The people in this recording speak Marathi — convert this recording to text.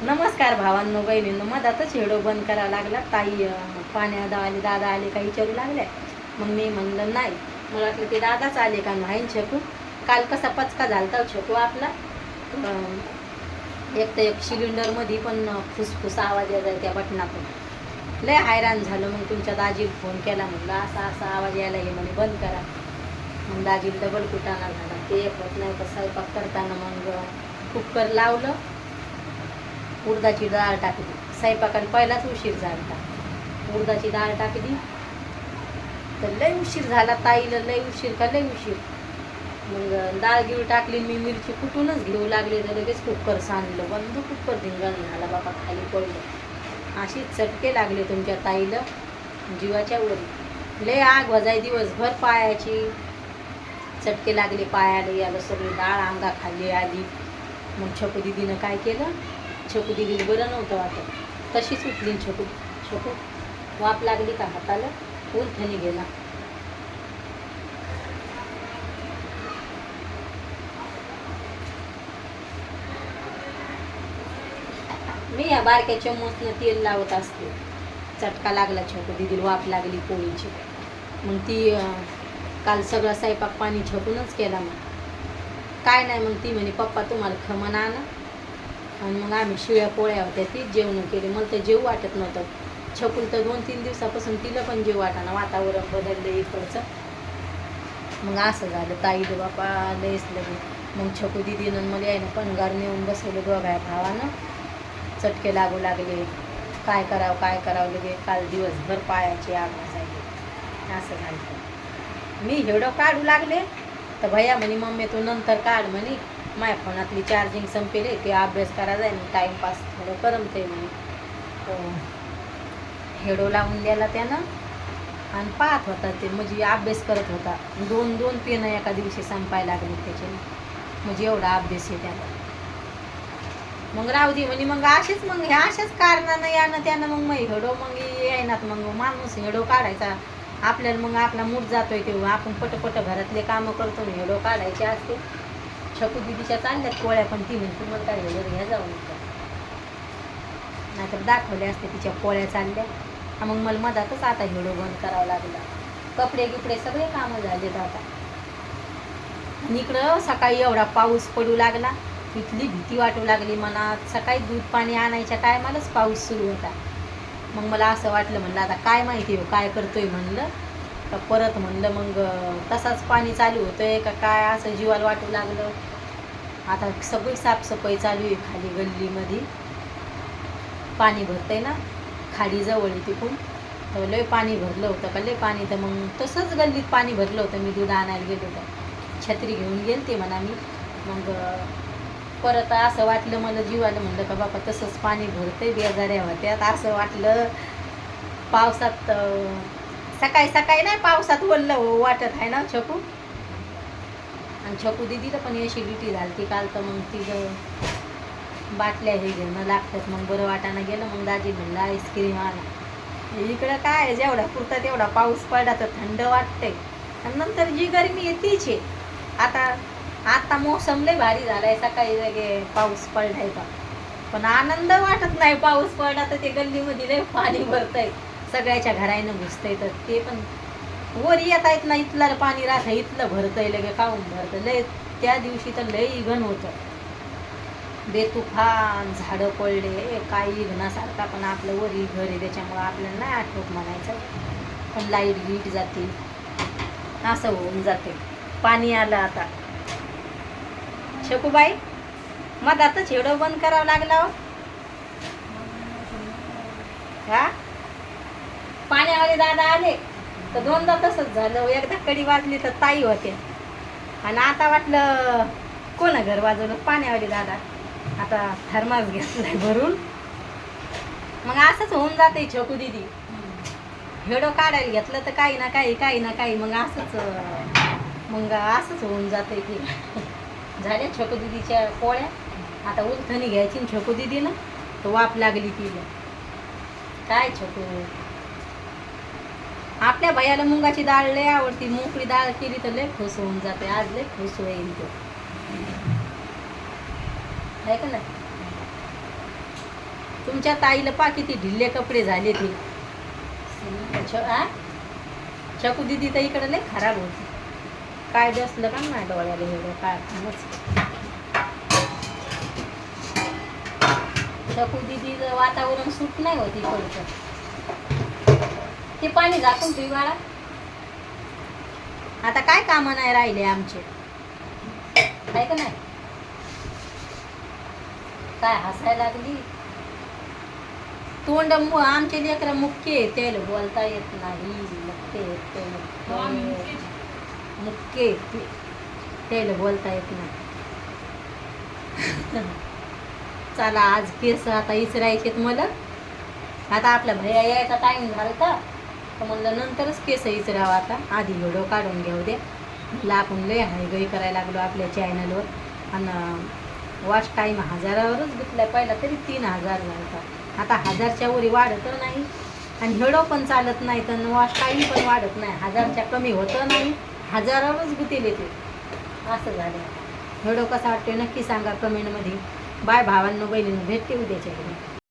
नमस्कार भावांनो बहिणींनो, मधातच व्हिडिओ बंद करावा लागला. ताई पाण्यात आले, दादा आले काही विचारू लागले. मग मी म्हणलं नाही, मला वाटलं ते दादाच आले का नाही. छकू काल कसा पचका झालता छकू आपला. एक तर एक सिलेंडरमध्ये पण फुसफुस आवाज यायचा त्या बटनातून. लय हैराण झालं. मग तुमच्या दाजीला फोन केला, म्हणलं असा असा आवाज यायला हे म्हणे बंद करा. मग दाजीला डबल कुटाणा झाला. ते होत नाही तर स्वयंपाक करताना मग कुकर लावलं, उडदाची डाळ टाकली. स्वयंपाकाला पहिलाच उशीर झाला. उडदाची डाळ टाकली तर लय उशीर झाला ताईला. लय उशीर का लय उशीर. मग डाळ गिळ टाकली. मी मिरची कुठूनच घेऊ लागले तर लगेच कुकर सांडलं. बंद कुकर धिंगाण झाला बाबा, खाली पडलं. अशी चटके लागले तुमच्या ताईला जीवाच्या वरी. लय आग वजाय दिवसभर पायाची. चटके लागले पायाला, याला सगळी डाळ अंगा खाली आली. मग छकू दिदीनं काय केलं, छकू दिदीला बरं नव्हतं वाटत. तशीच उठली छकू. छकू वाप लागली का हाताला, उलथणी गेला. मी या बारक्या चम्मचनं तेल लावत असते. चटका लागला छकू दिदीला, वाप लागली पोळीची. मग ती काल सगळा स्वयंपाक पाणी छकूनच केला. मग काय नाही, मग ती म्हणे पप्पा तुम्हाला खमण आणा. आणि मग आम्ही शिळ्या पोळ्या होत्या तीच जेवण केले. मला तर जेव वाटत नव्हतं. छकूल तर 2-3 दिवसापासून तिला पण जेव वाटाना, वातावरण बदललं इकडचं. मग असं झालं ताईला बापा लयच लगे. मग छकू दिदीनं मला यायनं पणगार नेऊन बसवलं दोघा भावानं. चटके लागू लागले. काय करावं लगे. काल दिवसभर पायाची आग वाजायली. असं झालं. मी व्हिडिओ काढू लागले तर भैया म्हणे मम्मी तू नंतर काढ म्हणे, माझ्या फोनातली चार्जिंग संपेले, ते अभ्यास करायचा आहे. मग टाईमपास थोडं करमते म्हणे. व्हिडिओ लावून द्यायला त्यानं आणि पाहत होता ते, म्हणजे अभ्यास करत होता. 2-2 पेनं एका दिवशी संपायला लागले त्याचे, म्हणजे एवढा अभ्यास आहे त्याला. मग राहू दे म्हणे. मग असेच मग ह्या अशाच कारणानं यानं त्यानं मग व्हिडिओ मग येईनात. मग माणूस व्हिडिओ काढायचा आपल्याला, मग आपला मूड जातोय तेव्हा आपण पटपट घरातले कामं करतो. व्हिडिओ काढायचे असते. छकू दिदीच्या चालल्यात पोळ्या, पण ती म्हणते तुम्हाला काय व्हिडिओ घ्या जाऊन, नाहीतर दाखवले असते तिच्या पोळ्या चालल्या. मग मला मधातच आता व्हिडिओ बंद करावा लागला. कपडे गिपडे सगळे कामं झालेत आता. आणि इकडं सकाळी एवढा पाऊस पडू लागला, इथली भीती वाटू लागली मनात. सकाळी दूध पाणी आणायच्या टायमालाच पाऊस सुरू होता. मग मला असं वाटलं, म्हणलं आता काय माहिती हो काय करतोय म्हणलं. तर परत म्हणलं मग तसाच पाणी चालू होतंय का काय, असं जीवाला वाटू लागलं. आता सगळी साफसफाई चालू आहे खाली गल्लीमध्ये. पाणी भरतंय ना खाडी जवळ तिकून, तर लय पाणी भरलं होतं का लय पाणी. तर मग तसंच गल्लीत पाणी भरलं होतं. मी दूध आणायला गेलो होतं, छत्री घेऊन गेलते म्हणा मी. मग परत असं वाटलं मला जीवाला, म्हणलं का बाबा तसंच पाणी भरतंय, बेजाऱ्या होत्यात. असं वाटलं पावसात, सकाळी सकाळी नाही पावसात वल्लं वाटत आहे ना छकू. आणि छकू दिदीला पण ॲसिडिटी झाली ती काल. तर मग तिचं बाटल्या हे घेणं लागतात. मग बरं वाटायला गेलं. मग दाजी म्हणलं आईस्क्रीम आणा. इकडं काय जेवढा पुरता तेवढा पाऊस पडला तर थंड वाटतंय, आणि नंतर जी गरमी येतेच आहे. आता मोसम लय भारी झालाय. सकाळी लगे पाऊस पडलाय का, पण आनंद वाटत नाही. पाऊस पडला तर ते गल्लीमध्ये लय पाणी भरतंय, सगळ्याच्या घरायनं घुसतंय. तर ते पण वर येता येत नाही, इथलं पाणी राहतं, इथलं भरतंय लगे काऊन भरतं. लय त्या दिवशी तर लय इगन होतं, बेतुफान झाडं पडले काही इगनासारखा. पण आपलं वरी घर आहे त्याच्यामुळं आपल्याला नाही आठवत म्हणायचं. पण लाईट गीट जाते, असं होऊन जाते. पाणी आलं आता. शकूबाई मधातच व्हिडिओ बंद करावं लागला हो. हा पाण्यावाले दादा आले तर दोनदा तसंच झालं. एकदा कडी वाजली तर ताई होते, आणि आता वाटलं कोण घर वाजवलं, पाण्यावाले दादा. आता थर्मास घेतलाय भरून. मग असंच होऊन जाते छकू दिदी. व्हिडिओ काढायला घेतलं तर काही ना काही मग असंच होऊन जाते की. झाल्या छकू दिदीच्या पोळ्या. आता उलथणी घ्यायची छकू दिदीनं, तर वाप लागली तिला. काय छकू, आपल्या भैयाला मुंगाची डाळ लय आवडती. मोकळी डाळ केली तर लय खुश होऊन जाते. आज लय खुश होईल तो, आहे का नाही. तुमच्या ताईला पा किती ढिल्ले कपडे झाले ते. शकू दिदी तर इकडे लय खराब होती. काय बसलं का माझ्या डोळ्याला एवढं काय शकू दिदीचं वातावरण सूट नाही होत इकडचं. ते पाणी झाकून ठेवी बाळा. आता काय कामं नाही राहिले आमचे, काय का नाही. काय हसायला लागली. तोंड आमचे लेकरं मुख्य त्याला बोलता येत नाही. मुख्य त्याला बोलता येत नाही. चला आज केस आता इचरायचेत मला. आता आपला भैया यायचा टाइम झाला तर म्हणलं नंतरच केस इचरावं. आता आधी व्हिडिओ काढून घेऊ दे. म्हटलं आपण लय हायगई करायला लागलो आपल्या चॅनलवर. आणि वॉच टाईम 1000वरच घेतलाय. पहिला तरी 3000 झाला. आता 1000च्या वरी वाढत नाही आणि व्हिडिओ पण चालत नाही तर वॉच टाईम पण वाढत नाही. 1000च्या कमी होतं नाही, 1000वरच गुतेले ते. असं झालं. व्हिडिओ कसा वाटतोय नक्की सांगा कमेंटमध्ये. बाय भावांनो बहिणींनो, भेटते उद्याच्या घरी.